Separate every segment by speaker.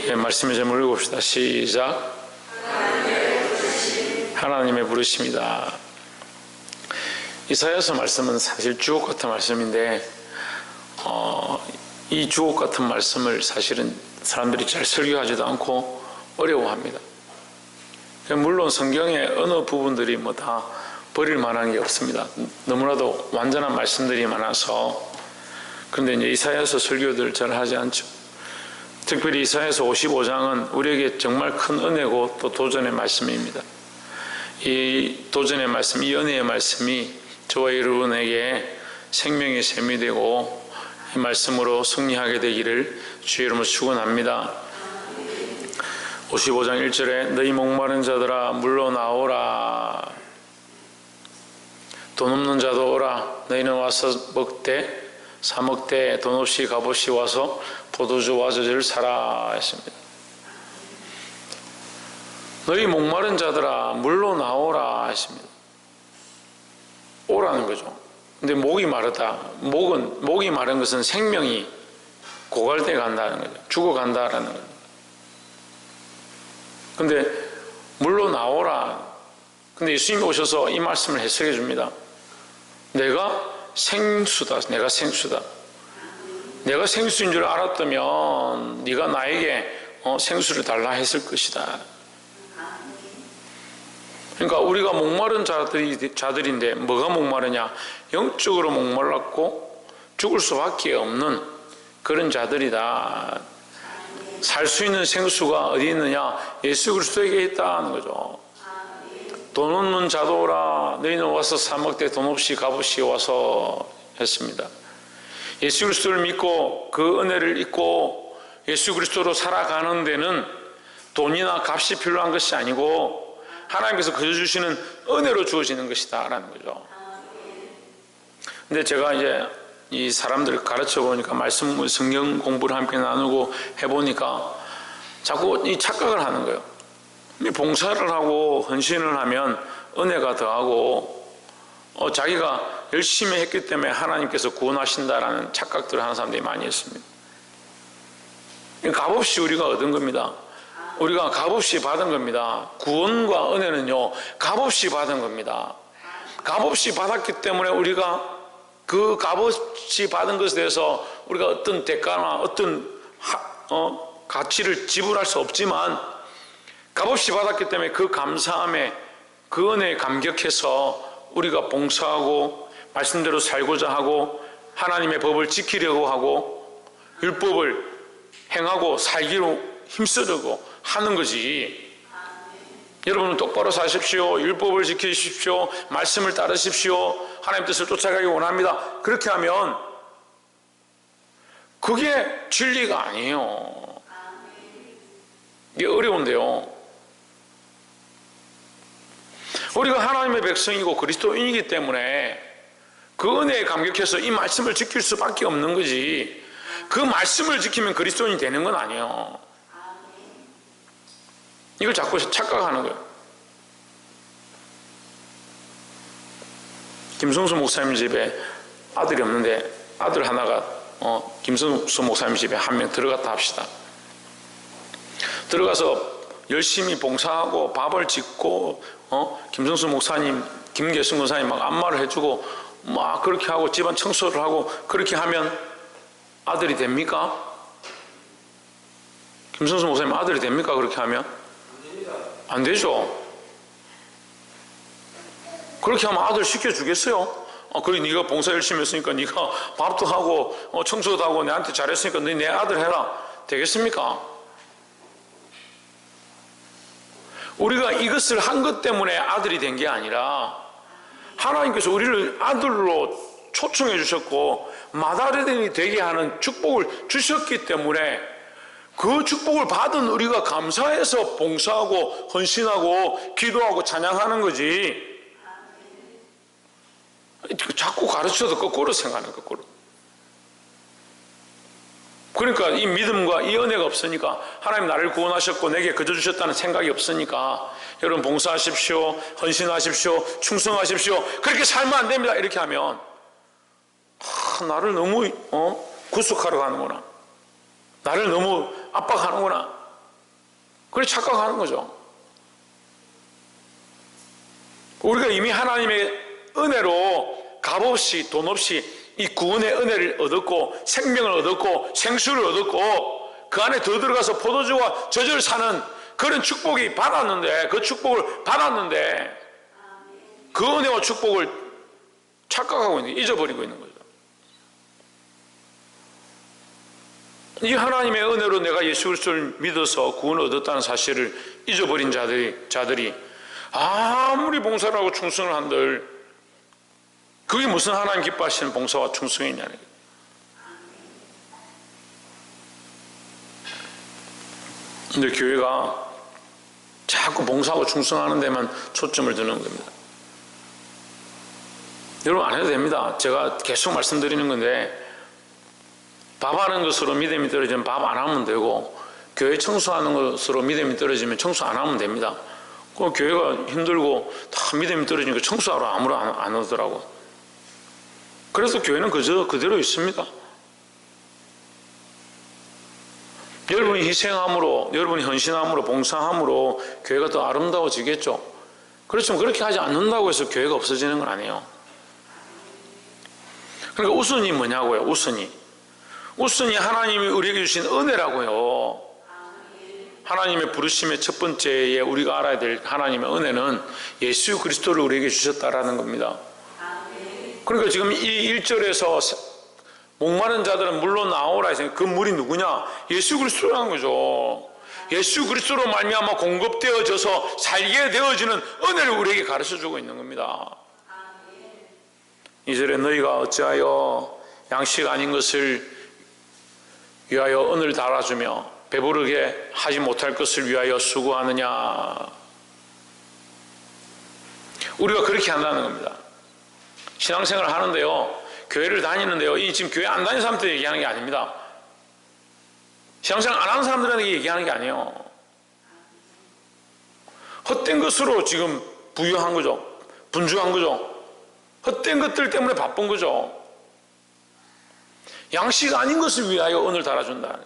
Speaker 1: 예, 말씀의 제목을 읽읍시다. 시작. 하나님의 부르심이다. 이사야서 말씀은 사실 주옥 같은 말씀인데 이 주옥 같은 말씀을 사실은 사람들이 잘 설교하지도 않고 어려워합니다. 물론 성경의 어느 부분들이 뭐 다 버릴 만한 게 없습니다. 너무나도 완전한 말씀들이 많아서. 그런데 이제 이사야서 설교들 잘 하지 않죠. 특별히 이사야서 55장은 우리에게 정말 큰 은혜고 또 도전의 말씀입니다. 이 도전의 말씀, 이 은혜의 말씀이 저와 여러분에게 생명의 샘이 되고 이 말씀으로 승리하게 되기를 주의 이름으로 축원합니다. 55장 1절에 너희 목마른 자들아 물러 나오라. 돈 없는 자도 오라. 너희는 와서 먹되 사 먹되 돈 없이 값없이 와서 포도주와 저주를 사라 했습니다. 너희 목마른 자들아 물러 나오라 했습니다. 오라는 거죠. 근데 목이 마르다. 목이 마른 것은 생명이 고갈돼 간다는 거죠. 죽어간다라는 거죠. 근데 물러 나오라. 근데 예수님이 오셔서 이 말씀을 해석해 줍니다. 내가 생수다. 내가 생수다. 내가 생수인 줄 알았다면 네가 나에게 생수를 달라 했을 것이다. 그러니까 우리가 목마른 자들인데 뭐가 목마르냐? 영적으로 목말랐고 죽을 수밖에 없는 그런 자들이다. 살 수 있는 생수가 어디 있느냐? 예수 그리스도에게 있다는 거죠. 돈 없는 자도 오라. 너희는 와서 사 먹되 돈 없이 값없이 와서 했습니다. 예수 그리스도를 믿고 그 은혜를 잊고 예수 그리스도로 살아가는 데는 돈이나 값이 필요한 것이 아니고 하나님께서 그저 주시는 은혜로 주어지는 것이다 라는 거죠. 근데 제가 이제 이 사람들을 가르쳐 보니까 말씀 성경 공부를 함께 나누고 해보니까 자꾸 이 착각을 하는 거예요. 봉사를 하고 헌신을 하면 은혜가 더하고 자기가 열심히 했기 때문에 하나님께서 구원하신다라는 착각들을 하는 사람들이 많이 있습니다. 값없이 우리가 얻은 겁니다. 우리가 값없이 받은 겁니다. 구원과 은혜는요 값없이 받은 겁니다. 값없이 받았기 때문에 우리가 그 값없이 받은 것에 대해서 우리가 어떤 대가나 어떤 가치를 지불할 수 없지만 값없이 받았기 때문에 그 감사함에 그 은혜에 감격해서 우리가 봉사하고 말씀대로 살고자 하고 하나님의 법을 지키려고 하고 율법을 행하고 살기로 힘쓰려고 하는 거지. 여러분은 똑바로 사십시오. 율법을 지키십시오. 말씀을 따르십시오. 하나님 뜻을 쫓아가기 원합니다. 그렇게 하면 그게 진리가 아니에요. 이게 어려운데요. 우리가 하나님의 백성이고 그리스도인이기 때문에 그 은혜에 감격해서 이 말씀을 지킬 수밖에 없는 거지. 그 말씀을 지키면 그리스도인이 되는 건 아니에요. 이걸 자꾸 착각하는 거예요. 김성수 목사님 집에 아들이 없는데 아들 하나가 김성수 목사님 집에 한 명 들어갔다 합시다. 들어가서 열심히 봉사하고 밥을 짓고 김성수 목사님, 김계순 목사님 막 안마를 해주고 막 그렇게 하고 집안 청소를 하고 그렇게 하면 아들이 됩니까? 김성수 목사님 아들이 됩니까? 그렇게 하면? 안 되죠. 그렇게 하면 아들 시켜주겠어요? 그래 네가 봉사 열심히 했으니까 네가 밥도 하고 청소도 하고 내한테 잘했으니까 너 내 아들 해라. 되겠습니까? 우리가 이것을 한 것 때문에 아들이 된 게 아니라 하나님께서 우리를 아들로 초청해 주셨고 맏아들이 되게 하는 축복을 주셨기 때문에 그 축복을 받은 우리가 감사해서 봉사하고 헌신하고 기도하고 찬양하는 거지. 자꾸 가르쳐도 거꾸로 생각하는 거꾸로. 그러니까 이 믿음과 이 은혜가 없으니까 하나님 나를 구원하셨고 내게 거저 주셨다는 생각이 없으니까 여러분 봉사하십시오. 헌신하십시오. 충성하십시오. 그렇게 살면 안 됩니다. 이렇게 하면 나를 너무 구속하러 가는구나. 나를 너무 압박하는구나. 그래 착각하는 거죠. 우리가 이미 하나님의 은혜로 값없이 돈 없이 이 구원의 은혜를 얻었고 생명을 얻었고 생수를 얻었고 그 안에 더 들어가서 포도주와 젖을 사는 그런 축복이 받았는데 그 축복을 받았는데 그 은혜와 축복을 착각하고 있는 잊어버리고 있는 거죠. 이 하나님의 은혜로 내가 예수 그리스도를 믿어서 구원을 얻었다는 사실을 잊어버린 자들이 아무리 봉사를 하고 충성을 한들 그게 무슨 하나님 기뻐하시는 봉사와 충성이냐는 거예요. 근데 교회가 자꾸 봉사하고 충성하는 데만 초점을 두는 겁니다. 여러분 안 해도 됩니다. 제가 계속 말씀드리는 건데 밥하는 것으로 믿음이 떨어지면 밥 안 하면 되고 교회 청소하는 것으로 믿음이 떨어지면 청소 안 하면 됩니다. 그 교회가 힘들고 다 믿음이 떨어지니까 청소하러 아무도 안 오더라고. 그래서 교회는 그대로 있습니다. 여러분이 희생함으로, 여러분이 헌신함으로, 봉사함으로 교회가 더 아름다워지겠죠. 그렇지만 그렇게 하지 않는다고 해서 교회가 없어지는 건 아니에요. 그러니까 우선이 뭐냐고요. 우선이 하나님이 우리에게 주신 은혜라고요. 하나님의 부르심의 첫 번째에 우리가 알아야 될 하나님의 은혜는 예수 그리스도를 우리에게 주셨다라는 겁니다. 그러니까 지금 이 1절에서 목마른 자들은 물로 나오라 했으니 그 물이 누구냐? 예수 그리스도라는 거죠. 예수 그리스도로 말미암아 공급되어져서 살게 되어지는 은혜를 우리에게 가르쳐주고 있는 겁니다. 2절에 너희가 어찌하여 양식 아닌 것을 위하여 은을 달아주며 배부르게 하지 못할 것을 위하여 수고하느냐. 우리가 그렇게 한다는 겁니다. 신앙생활을 하는데요, 교회를 다니는데요, 이 지금 교회 안 다니는 사람들 얘기하는 게 아닙니다. 신앙생활 안 하는 사람들에게 얘기하는 게 아니에요. 헛된 것으로 지금 부유한 거죠. 분주한 거죠. 헛된 것들 때문에 바쁜 거죠. 양식 아닌 것을 위하여 은을 달아준다.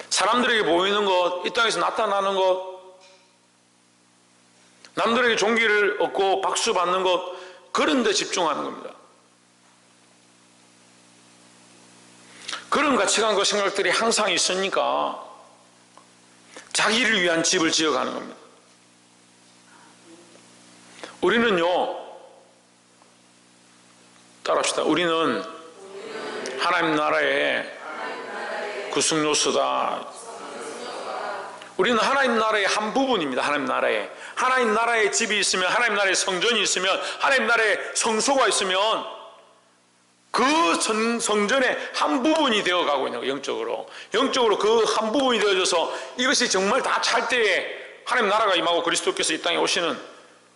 Speaker 1: 사람들에게 보이는 것, 이 땅에서 나타나는 것, 남들에게 존귀를 얻고 박수 받는 것, 그런 데 집중하는 겁니다. 그런 가치관과 생각들이 항상 있으니까 자기를 위한 집을 지어가는 겁니다. 우리는요, 따라합시다. 우리는 하나님 나라의 구속요소다. 우리는 하나님 나라의 한 부분입니다. 하나님 나라의 집이 있으면, 하나님 나라의 성전이 있으면, 하나님 나라의 성소가 있으면 그 성전의 한 부분이 되어가고 있는 거예요. 영적으로 그 한 부분이 되어져서 이것이 정말 다 찰 때에 하나님 나라가 임하고 그리스도께서 이 땅에 오시는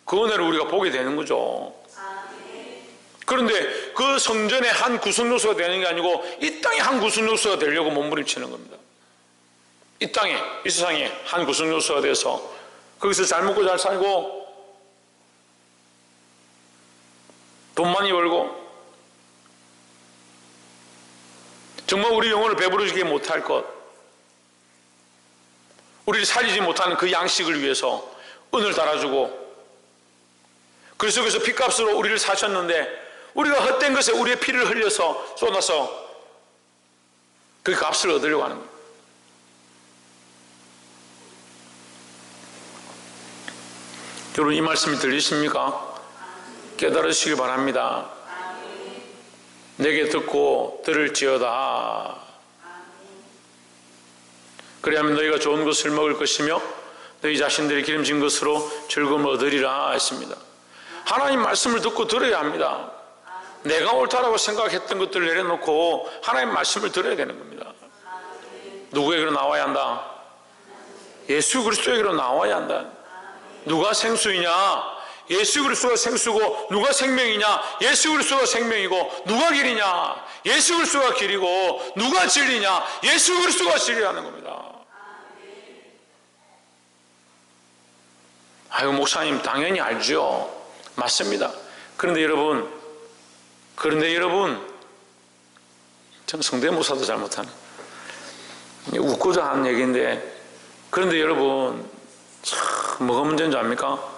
Speaker 1: 그 은혜를 우리가 보게 되는 거죠. 그런데 그 성전의 한 구성요소가 되는 게 아니고 이 땅의 한 구성요소가 되려고 몸부림치는 겁니다. 이 땅에, 이 세상에 한 구성요소가 돼서 거기서 잘 먹고 잘 살고 돈 많이 벌고 정말 우리 영혼을 배부르게 못할 것, 우리를 살리지 못하는 그 양식을 위해서 은을 달아주고 그리스도께서 피값으로 우리를 사셨는데 우리가 헛된 것에 우리의 피를 흘려서 쏟아서 그 값을 얻으려고 하는 거예요. 여러분 이 말씀이 들리십니까? 깨달으시길 바랍니다. 내게 듣고 들을지어다. 그리하면 너희가 좋은 것을 먹을 것이며 너희 자신들이 기름진 것으로 즐거움을 얻으리라 했습니다. 하나님 말씀을 듣고 들어야 합니다. 내가 옳다라고 생각했던 것들을 내려놓고 하나님 말씀을 들어야 되는 겁니다. 누구에게로 나와야 한다? 예수 그리스도에게로 나와야 한다. 누가 생수이냐? 예수 그리스도가 생수고. 누가 생명이냐? 예수 그리스도가 생명이고. 누가 길이냐? 예수 그리스도가 길이고. 누가 진리냐? 예수 그리스도가 진리라는 겁니다. 아유 목사님 당연히 알죠. 맞습니다. 그런데 여러분 저는 성대모사도 잘 못하네. 웃고자 하는 얘기인데, 그런데 여러분, 참 뭐가 문제인 줄 압니까?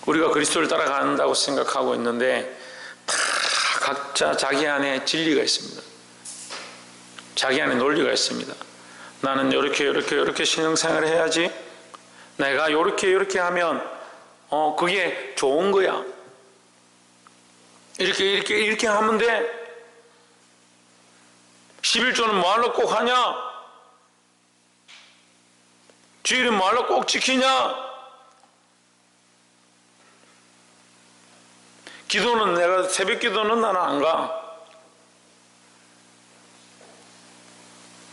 Speaker 1: 우리가 그리스도를 따라간다고 생각하고 있는데 다 각자 자기 안에 진리가 있습니다. 자기 안에 논리가 있습니다. 나는 이렇게 신앙생활을 해야지, 내가 이렇게 하면 그게 좋은 거야, 이렇게 하면 돼. 11조는 뭐하러 꼭 하냐? 주일은 뭐하러 꼭 지키냐? 기도는 내가 새벽 기도는 나는 안 가.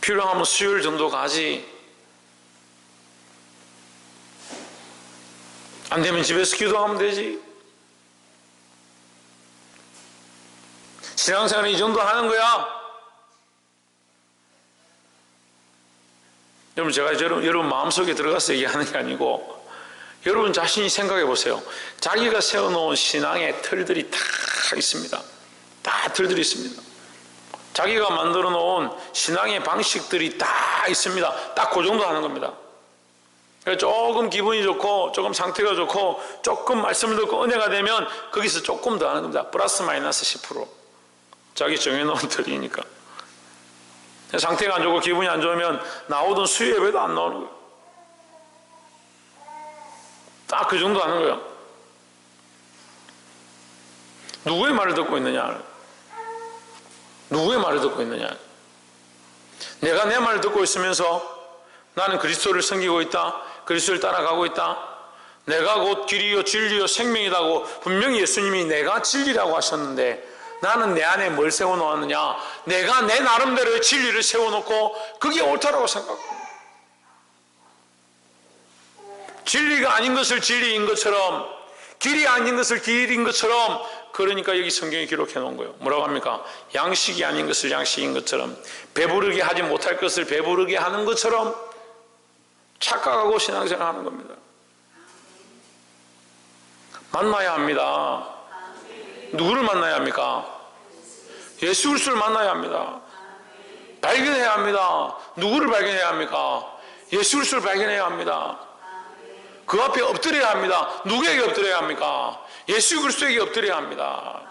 Speaker 1: 필요하면 수요일 정도 가지. 안 되면 집에서 기도하면 되지. 신앙생활은 이 정도 하는 거야. 여러분, 제가 여러분 마음속에 들어가서 얘기하는 게 아니고, 여러분 자신이 생각해 보세요. 자기가 세워놓은 신앙의 틀들이 다 있습니다. 다 틀들이 있습니다. 자기가 만들어 놓은 신앙의 방식들이 다 있습니다. 딱 그 정도 하는 겁니다. 조금 기분이 좋고, 조금 상태가 좋고, 조금 말씀을 듣고 은혜가 되면 거기서 조금 더 하는 겁니다. 플러스 마이너스 10%. 자기 정해놓은 틀이니까. 상태가 안 좋고 기분이 안 좋으면 나오던 수요 예배도 안 나오는 거예요. 딱 그 정도 하는 거예요. 누구의 말을 듣고 있느냐? 누구의 말을 듣고 있느냐? 내가 내 말을 듣고 있으면서 나는 그리스도를 섬기고 있다, 그리스도를 따라가고 있다, 내가 곧 길이요 진리요 생명이라고 분명히 예수님이 내가 진리라고 하셨는데, 나는 내 안에 뭘 세워놓았느냐? 내가 내 나름대로의 진리를 세워놓고 그게 옳다라고 생각합니다. 진리가 아닌 것을 진리인 것처럼, 길이 아닌 것을 길인 것처럼, 그러니까 여기 성경에 기록해 놓은 거예요. 뭐라고 합니까? 양식이 아닌 것을 양식인 것처럼, 배부르게 하지 못할 것을 배부르게 하는 것처럼 착각하고 신앙생활 하는 겁니다. 만나야 합니다. 누구를 만나야 합니까? 예수 그리스도를 만나야 합니다. 발견해야 합니다. 누구를 발견해야 합니까? 예수 그리스도를 발견해야 합니다. 그 앞에 엎드려야 합니다. 누구에게 엎드려야 합니까? 예수 그리스도에게 엎드려야 합니다.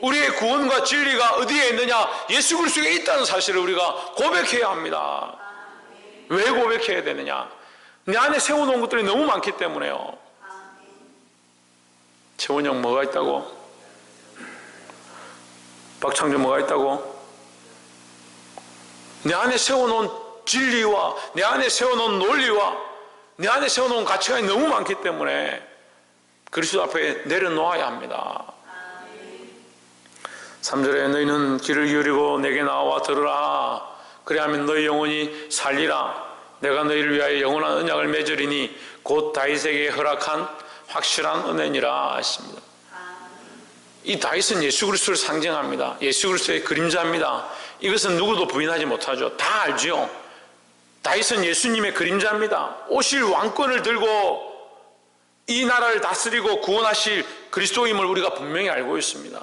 Speaker 1: 우리의 구원과 진리가 어디에 있느냐? 예수 그리스도에 있다는 사실을 우리가 고백해야 합니다. 왜 고백해야 되느냐? 내 안에 세워놓은 것들이 너무 많기 때문에요. 최원영 뭐가 있다고? 박창준 뭐가 있다고? 내 안에 세워놓은 진리와 내 안에 세워놓은 논리와 내 안에 세워놓은 가치관이 너무 많기 때문에 그리스도 앞에 내려놓아야 합니다. 3절에 너희는 귀를 기울이고 내게 나와 들으라. 그래야면 너희 영혼이 살리라. 내가 너희를 위하여 영원한 언약을 맺으리니 곧 다윗에게 허락한 확실한 은혜니라 하십니다. 이 다윗은 예수 그리스도를 상징합니다. 예수 그리스도의 그림자입니다. 이것은 누구도 부인하지 못하죠. 다 알죠. 다윗은 예수님의 그림자입니다. 오실 왕권을 들고 이 나라를 다스리고 구원하실 그리스도임을 우리가 분명히 알고 있습니다.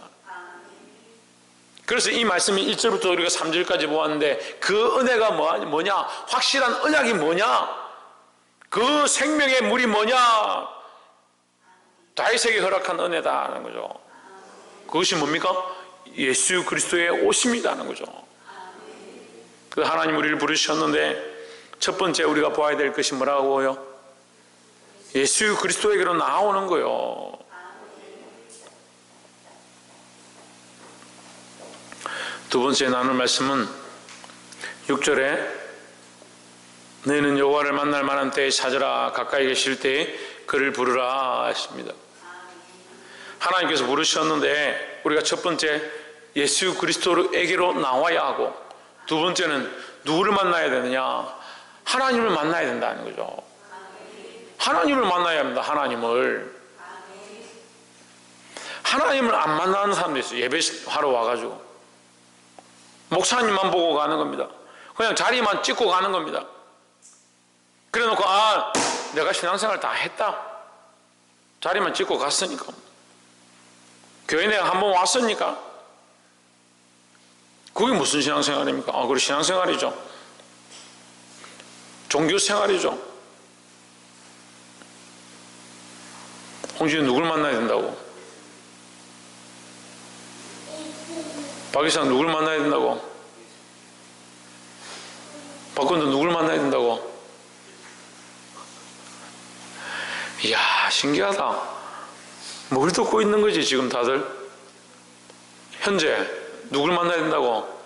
Speaker 1: 그래서 이 말씀이 1절부터 우리가 3절까지 보았는데, 그 은혜가 뭐냐? 확실한 언약이 뭐냐? 그 생명의 물이 뭐냐? 다윗에게 허락한 은혜다라는 거죠. 그것이 뭡니까? 예수 그리스도의 오심이라는 거죠. 그래서 하나님 우리를 부르셨는데 첫 번째 우리가 보아야 될 것이 뭐라고요? 예수 그리스도에게로 나오는 거예요. 두 번째 나눌 말씀은 6절에 너희는 여호와를 만날 만한 때에 찾으라. 가까이 계실 때에 그를 부르라 하십니다. 하나님께서 부르셨는데 우리가 첫 번째 예수 그리스도에게로 나와야 하고, 두 번째는 누구를 만나야 되느냐? 하나님을 만나야 된다는 거죠. 하나님을 만나야 합니다. 하나님을 안 만나는 사람도 있어요. 예배하러 와가지고 목사님만 보고 가는 겁니다. 그냥 자리만 찍고 가는 겁니다. 그래 놓고 내가 신앙생활 다 했다, 자리만 찍고 갔으니까, 교회 내가 한번 왔으니까. 그게 무슨 신앙생활입니까? 그게 신앙생활이죠. 종교 생활이죠. 홍준이 누굴 만나야 된다고? 박이상 누굴 만나야 된다고? 박건도 누굴 만나야 된다고? 이야, 신기하다. 뭘 듣고 있는 거지 지금 다들? 현재 누굴 만나야 된다고?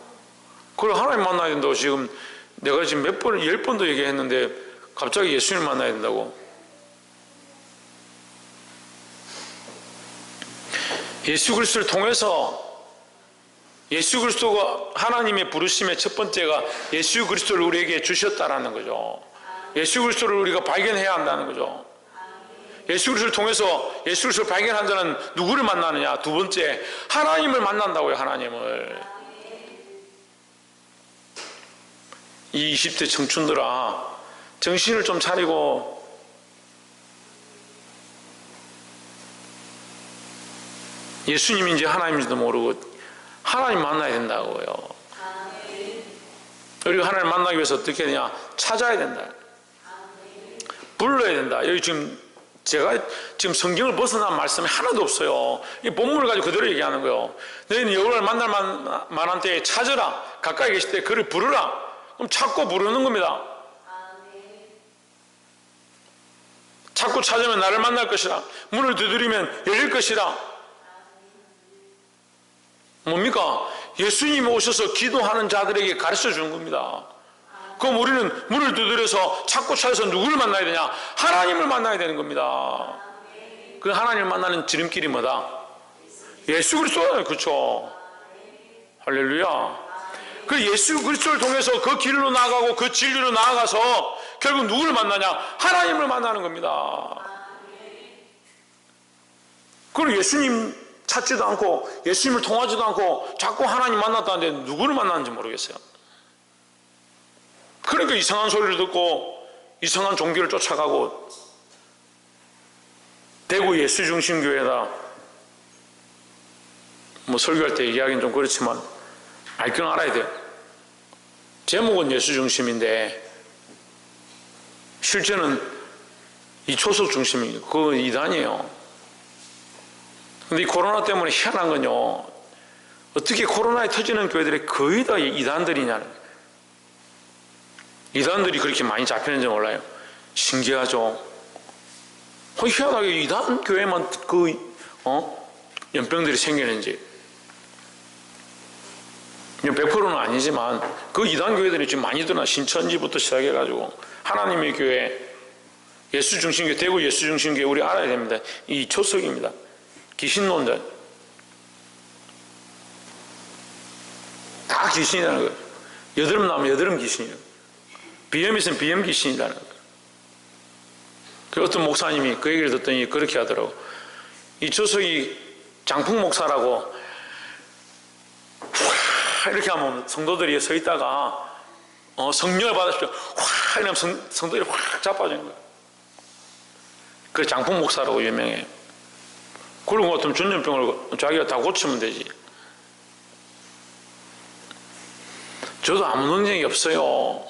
Speaker 1: 그걸 하나님 만나야 된다고 지금 내가 지금 몇 번, 10번도 얘기했는데 갑자기 예수님을 만나야 된다고? 예수 그리스도를 통해서 예수 그리스도가 하나님의 부르심의 첫 번째가 예수 그리스도를 우리에게 주셨다라는 거죠. 예수 그리스도를 우리가 발견해야 한다는 거죠. 예수 그리스도를 통해서 예수 그리스도를 발견한 자는 누구를 만나느냐? 두 번째, 하나님을 만난다고요. 하나님을. 이 20대 청춘들아, 정신을 좀 차리고 예수님인지 하나님인지도 모르고 하나님 만나야 된다고요. 우리가 하나님 만나기 위해서 어떻게 되냐? 찾아야 된다. 불러야 된다. 여기 지금 제가 지금 성경을 벗어난 말씀이 하나도 없어요. 이 본문을 가지고 그대로 얘기하는 거예요. 너희는 여호와를 만날 만한 때에 찾으라. 가까이 계실 때 그를 부르라. 그럼 찾고 부르는 겁니다. 찾고 찾으면 나를 만날 것이라. 문을 두드리면 열릴 것이라. 뭡니까? 예수님이 오셔서 기도하는 자들에게 가르쳐 주는 겁니다. 그럼 우리는 문을 두드려서 찾고 찾아서 누구를 만나야 되냐? 하나님을 만나야 되는 겁니다. 그 하나님을 만나는 지름길이 뭐다? 예수 그리스도예요. 그렇죠? 할렐루야. 그 예수 그리스도를 통해서 그 길로 나아가고 그 진리로 나아가서 결국 누구를 만나냐? 하나님을 만나는 겁니다. 그리고 예수님 찾지도 않고 예수님을 통하지도 않고 자꾸 하나님 만났다는데 누구를 만나는지 모르겠어요. 그러니까 이상한 소리를 듣고 이상한 종교를 쫓아가고 대구 예수중심교회다 뭐 설교할 때 얘기하기는 좀 그렇지만 알 건 알아야 돼요. 제목은 예수중심인데 실제는 이 초속 중심이에요. 그거 이단이에요. 근데 이 코로나 때문에 희한한 건요, 어떻게 코로나에 터지는 교회들이 거의 다 이단들이냐는 거예요. 이단들이 그렇게 많이 잡히는지 몰라요. 신기하죠. 희한하게 이단 교회만 연병들이 생기는지. 100%는 아니지만 그 이단 교회들이 지금 많이 드러나. 신천지부터 시작해가지고 하나님의 교회, 예수중심교회, 대구 예수중심교회 우리 알아야 됩니다. 이 초석입니다. 귀신론자 다 귀신이라는 거예요. 여드름 나면 여드름 귀신이에요. 비염 있으면 비염 귀신이라는 거예요. 그 어떤 목사님이 그 얘기를 듣더니 그렇게 하더라고. 이 초석이 장풍 목사라고 이렇게 하면 성도들이 서 있다가 성령을 받으십시오. 이러면 성도들이 확 자빠지는 거예요. 그 장풍 목사라고 유명해요. 그런 것 같으면 전염병을 자기가 다 고치면 되지. 저도 아무 능력이 없어요.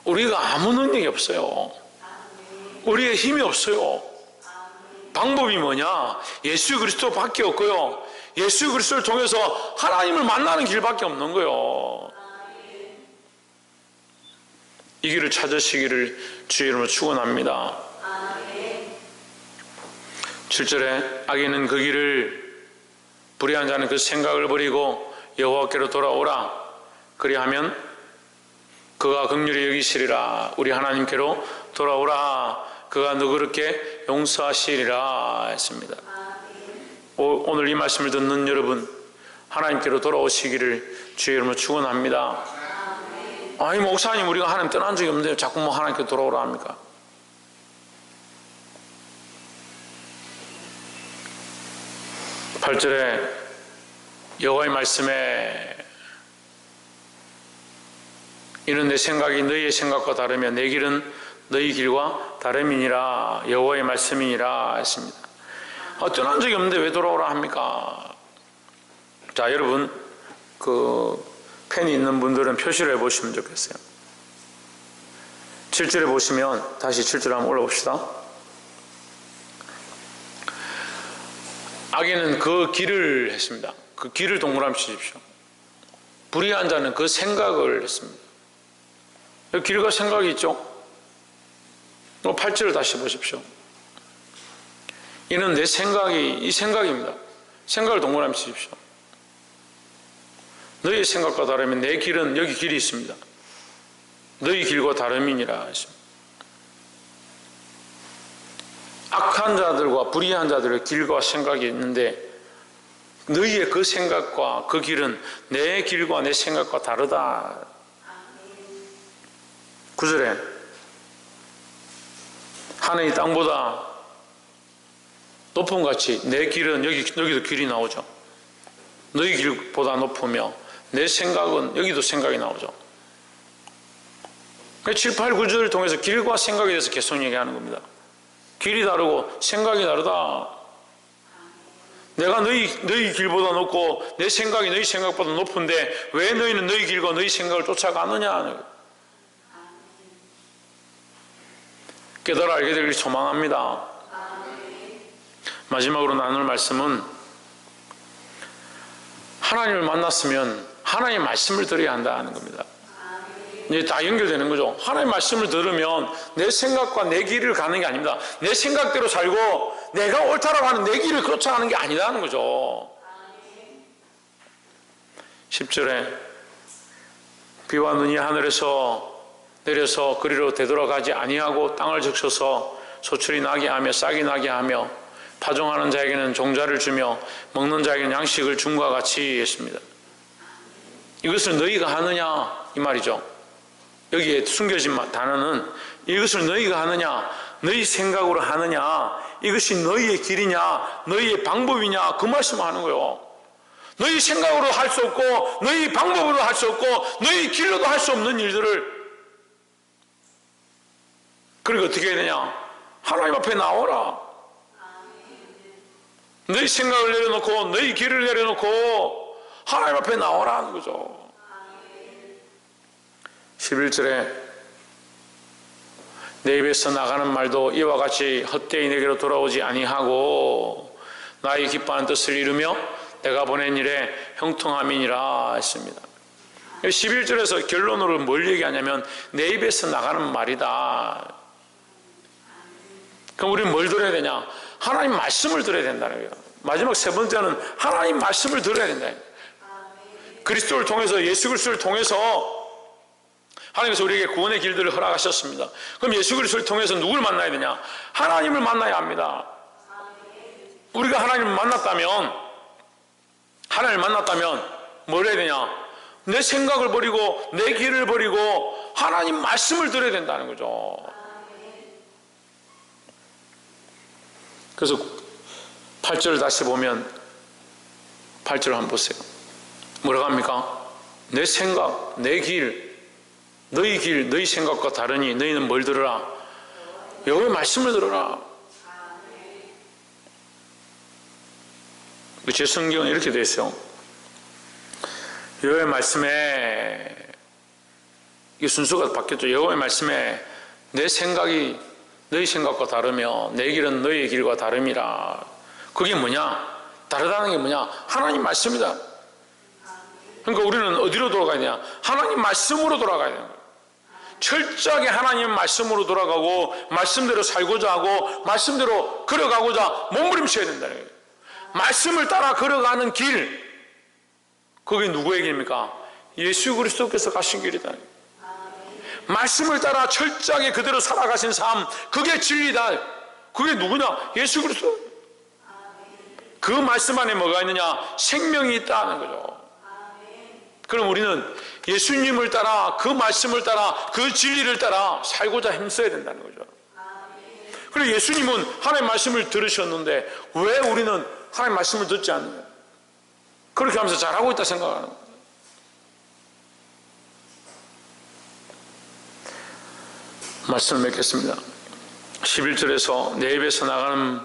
Speaker 1: 우리가 아무 능력이 없어요. 우리의 힘이 없어요. 방법이 뭐냐? 예수 그리스도밖에 없고요. 예수 그리스도를 통해서 하나님을 만나는 길밖에 없는 거예요. 이 길을 찾으시기를 주의 이름으로 축원합니다. 7절에 악인은 그 길을 불의한 자는 그 생각을 버리고 여호와께로 돌아오라. 그리하면 그가 긍휼히 여기시리라. 우리 하나님께로 돌아오라. 그가 너그럽게 용서하시리라 했습니다. 오늘 이 말씀을 듣는 여러분, 하나님께로 돌아오시기를 주의 이름으로 축원합니다. 아니 목사님, 우리가 하나님 떠난 적이 없는데 자꾸 뭐 하나님께로 돌아오라 합니까? 8절에 여호와의 말씀에 이는 내 생각이 너희의 생각과 다르며 내 길은 너희 길과 다름이니라. 여호와의 말씀이니라 했습니다. 떠난 적이 없는데 왜 돌아오라 합니까? 자, 여러분 그 펜이 있는 분들은 표시를 해보시면 좋겠어요. 7절에 보시면 다시 7절 한번 올라봅시다. 악인은 그 길을 했습니다. 그 길을 동그라미 치십시오. 불의한 자는 그 생각을 했습니다. 길과 생각이 있죠. 8절을 다시 보십시오. 이는 내 생각이 이 생각입니다. 생각을 동그라미 치십시오. 너희 생각과 다르면 내 길은 여기 길이 있습니다. 너희 길과 다름이니라 했습니다. 악한 자들과 불의한 자들의 길과 생각이 있는데 너희의 그 생각과 그 길은 내 길과 내 생각과 다르다. 9절에 하늘이 땅보다 높음 같이 내 길은 여기도 길이 나오죠. 너희 길보다 높으며 내 생각은 여기도 생각이 나오죠. 7, 8, 9절을 통해서 길과 생각에 대해서 계속 얘기하는 겁니다. 길이 다르고 생각이 다르다. 내가 너희 길보다 높고 내 생각이 너희 생각보다 높은데 왜 너희는 너희 길과 너희 생각을 쫓아가느냐. 깨달아 알게 되길 소망합니다. 마지막으로 나눌 말씀은 하나님을 만났으면 하나님의 말씀을 들어야 한다는 겁니다. 이제 다 연결되는 거죠. 하나님의 말씀을 들으면 내 생각과 내 길을 가는 게 아닙니다. 내 생각대로 살고 내가 옳다라고 하는 내 길을 쫓아가는 게 아니라는 거죠. 10절에 비와 눈이 하늘에서 내려서 그리로 되돌아가지 아니하고 땅을 적셔서 소출이 나게 하며 싹이 나게 하며 파종하는 자에게는 종자를 주며 먹는 자에게는 양식을 줌과 같이 했습니다. 이것을 너희가 하느냐 이 말이죠. 여기에 숨겨진 단어는 이것을 너희가 하느냐, 너희 생각으로 하느냐, 이것이 너희의 길이냐, 너희의 방법이냐 그 말씀을 하는 거예요. 너희 생각으로 할 수 없고 너희 방법으로 할 수 없고 너희 길로도 할 수 없는 일들을 그러니까 어떻게 해야 되냐? 하나님 앞에 나오라. 너희 생각을 내려놓고 너희 길을 내려놓고 하나님 앞에 나오라는 거죠. 11절에 내 입에서 나가는 말도 이와 같이 헛되이 내게로 돌아오지 아니하고 나의 기뻐하는 뜻을 이루며 내가 보낸 일에 형통함이니라 했습니다. 11절에서 결론으로 뭘 얘기하냐면 내 입에서 나가는 말이다. 그럼 우리는 뭘 들어야 되냐? 하나님 말씀을 들어야 된다는 거예요. 마지막 세 번째는 하나님 말씀을 들어야 된다. 그리스도를 통해서 예수 그리스도를 통해서 하나님께서 우리에게 구원의 길들을 허락하셨습니다. 그럼 예수 그리스도를 통해서 누구를 만나야 되냐? 하나님을 만나야 합니다. 우리가 하나님을 만났다면 뭘 해야 되냐? 내 생각을 버리고 내 길을 버리고 하나님 말씀을 들어야 된다는 거죠. 그래서 8절을 다시 보면 8절 한번 보세요. 뭐라고 합니까? 내 생각, 내 길, 너희 길, 너희 생각과 다르니 너희는 뭘 들으라? 여호와의 말씀을 들으라. 제 성경은 이렇게 되어 있어요. 여호와의 말씀에 이 순서가 바뀌었죠. 여호와의 말씀에 내 생각이 너희 생각과 다르며 내 길은 너희의 길과 다름이라. 그게 뭐냐? 다르다는 게 뭐냐? 하나님 말씀이다. 그러니까 우리는 어디로 돌아가야 되냐? 하나님 말씀으로 돌아가야 되는 거예요. 철저하게 하나님 말씀으로 돌아가고 말씀대로 살고자 하고 말씀대로 걸어가고자 몸부림쳐야 된다는 거예요. 말씀을 따라 걸어가는 길, 그게 누구의 길입니까? 예수 그리스도께서 가신 길이다. 말씀을 따라 철저하게 그대로 살아가신 삶, 그게 진리다. 그게 누구냐? 예수 그리스도. 그 말씀 안에 뭐가 있느냐? 생명이 있다는 거죠. 그럼 우리는 예수님을 따라 그 말씀을 따라 그 진리를 따라 살고자 힘써야 된다는 거죠. 그리고 예수님은 하나님의 말씀을 들으셨는데 왜 우리는 하나님의 말씀을 듣지 않느냐? 그렇게 하면서 잘하고 있다 생각하는 거예요. 말씀을 맺겠습니다. 11절에서 내 입에서 나가는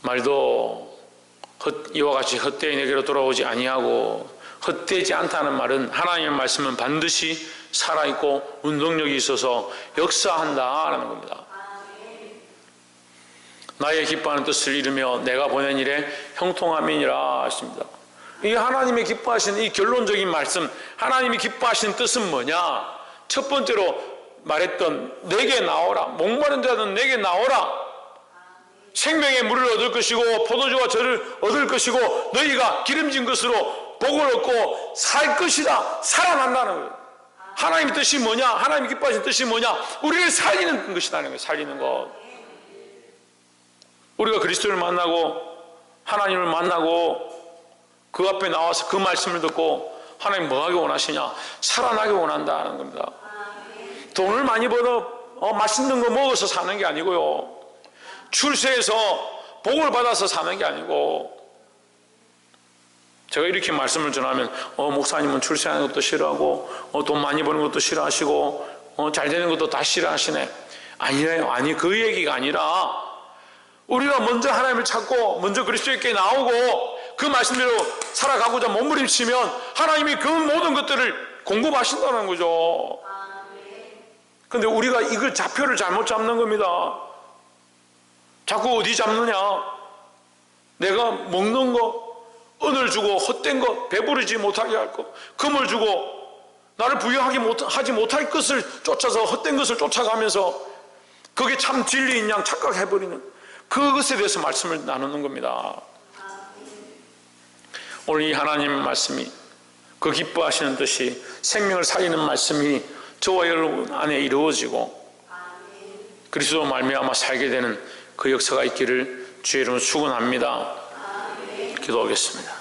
Speaker 1: 말도 이와 같이 헛되이 내게로 돌아오지 아니하고, 헛되지 않다는 말은 하나님의 말씀은 반드시 살아있고 운동력이 있어서 역사한다라는 겁니다. 나의 기뻐하는 뜻을 이루며 내가 보낸 일에 형통함이니라 하십니다. 이 하나님의 기뻐하시는 이 결론적인 말씀, 하나님이 기뻐하시는 뜻은 뭐냐? 첫 번째로 말했던 내게 나오라, 목마른 자는 내게 나오라, 생명의 물을 얻을 것이고 포도주와 젖을 얻을 것이고 너희가 기름진 것으로 복을 얻고 살 것이다. 살아난다는 거예요. 하나님의 뜻이 뭐냐? 하나님이 기뻐하시는 뜻이 뭐냐? 우리를 살리는 것이라는 거예요. 살리는 것. 우리가 그리스도를 만나고 하나님을 만나고 그 앞에 나와서 그 말씀을 듣고 하나님 뭐 하기 원하시냐? 살아나기 원한다는 겁니다. 돈을 많이 벌어 맛있는 거 먹어서 사는 게 아니고요, 출세해서 복을 받아서 사는 게 아니고, 제가 이렇게 말씀을 전하면 목사님은 출세하는 것도 싫어하고 돈 많이 버는 것도 싫어하시고 잘 되는 것도 다 싫어하시네. 아니래요. 아니, 그 얘기가 아니라 우리가 먼저 하나님을 찾고 먼저 그리스도께 나오고 그 말씀대로 살아가고자 몸부림치면 하나님이 그 모든 것들을 공급하신다는 거죠. 근데 우리가 이걸 좌표를 잘못 잡는 겁니다. 자꾸 어디 잡느냐? 내가 먹는 거, 은을 주고 헛된 거, 배부르지 못하게 할 것, 금을 주고 나를 부유하지 못할 것을 쫓아서 헛된 것을 쫓아가면서 그게 참 진리인 양 착각해버리는 그것에 대해서 말씀을 나누는 겁니다. 오늘 이 하나님 말씀이, 그 기뻐하시는 뜻이, 생명을 살리는 말씀이 저와 여러분 안에 이루어지고 그리스도로 말미암아 살게 되는 그 역사가 있기를 주의 이름으로 축원합니다. 기도하겠습니다.